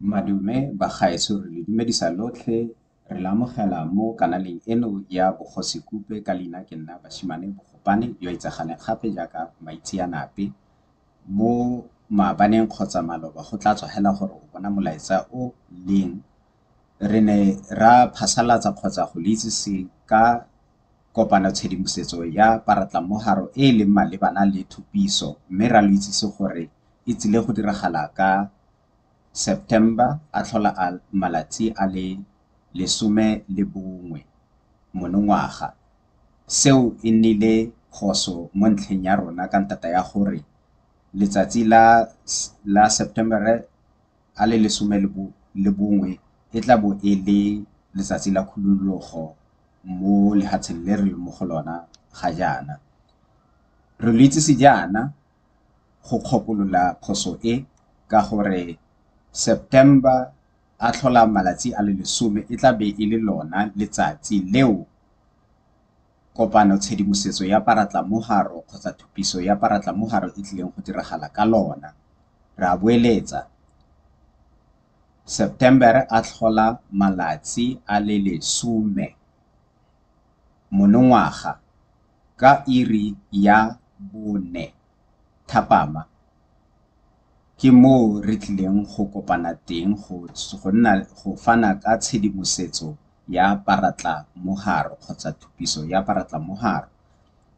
Madume bagaetsho re le dumedisa lotlhe re le amogela mo kanaleng eno ya Bogosigube ka leina ke nna Bashimane Bogopane yo a itsagaleng gape jaaka Maitseanape. Mo maabaneng kgotsa maloba go tla tswa hela gore o bona molaetsa o leng. Re ne ra phasalatsa kgotsa go le itsise ka kopano tshedimosetso ya paratlamogaro e e leng malebana le thupiso mme ra lo itsise gore e tsile go diragala ka September a tlhola a malatsi a le 11 monongwaga. Seo e nnile phoso mo ntlheng ya rona ka ntata ya gore letsatsi la September a le 11 e tla bo e le letsatsi la khudulogo mo lehatsheng le re le mo go lona ga jaana. Re lo itsise jaana go kgopolola phoso e ka gore September a tlhola malatsi a le 10 e tla be e le lona letsatsi leo kopano tshedimosetso ya paratlamogaro kgotsa thupiso ya paratlamogaro e tlileng go diragala ka lona. Re a boeletsa September a tlhola malatsi a le 10 monongwaga ka iri ya 4 thapama. Ke moo re tlileng go kopana teng go fana ka tshedimosetso ya paratlamogaro kgotsa thupiso ya paratlamogaro.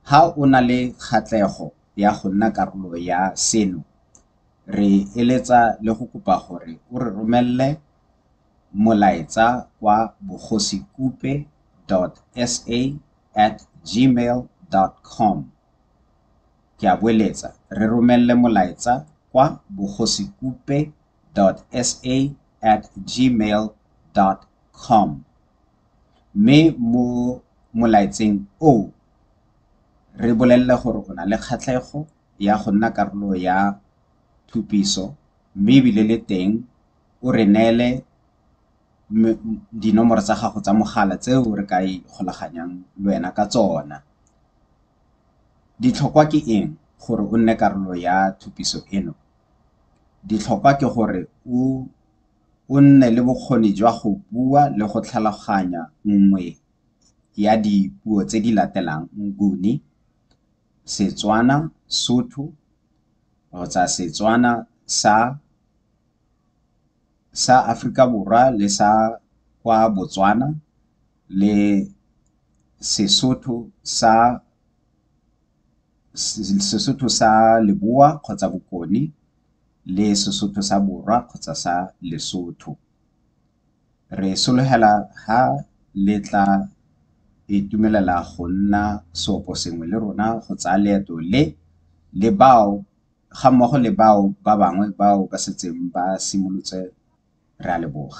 Ha o na le kgatlego ya go nna karolo ya seno, re eletsa le go kopa gore o re romelle molaetsa kwa bogosigube.sa@gmail.com. Ke a boeletsa re romelle molaetsa kwa bogosigube.sa@gmail.com. Mme mo molaetseng o re bolelle gore o na le kgatlego ya go nna karolo ya thupiso mme ebile le teng o re neele dinomoro tsa gago tsa mogala tseo re ka ikgolaganyang le wena ka tsona. Ditlhokwa ke eng gore o nne karolo ya thupiso eno? Ditlhokwa ke gore o nne le bokgoni jwa go bua le go tlhaloganya nngwe ya dipuo tse di latelang: Nguni, Setswana, Sotho kgotsa Setswana sa Aforika Borwa le sa kwa Botswana le Sesotho sa Leboa kgotsa Bokone le Sesotho sa Borwa kgotsa sa Lesotho. Re sologela ha le tla itumelela go nna seoposengwe le rona go tsaya leeto le bao ga mmogo le bao ba bangwe bao ba setseng ba simolotse. Re a leboga.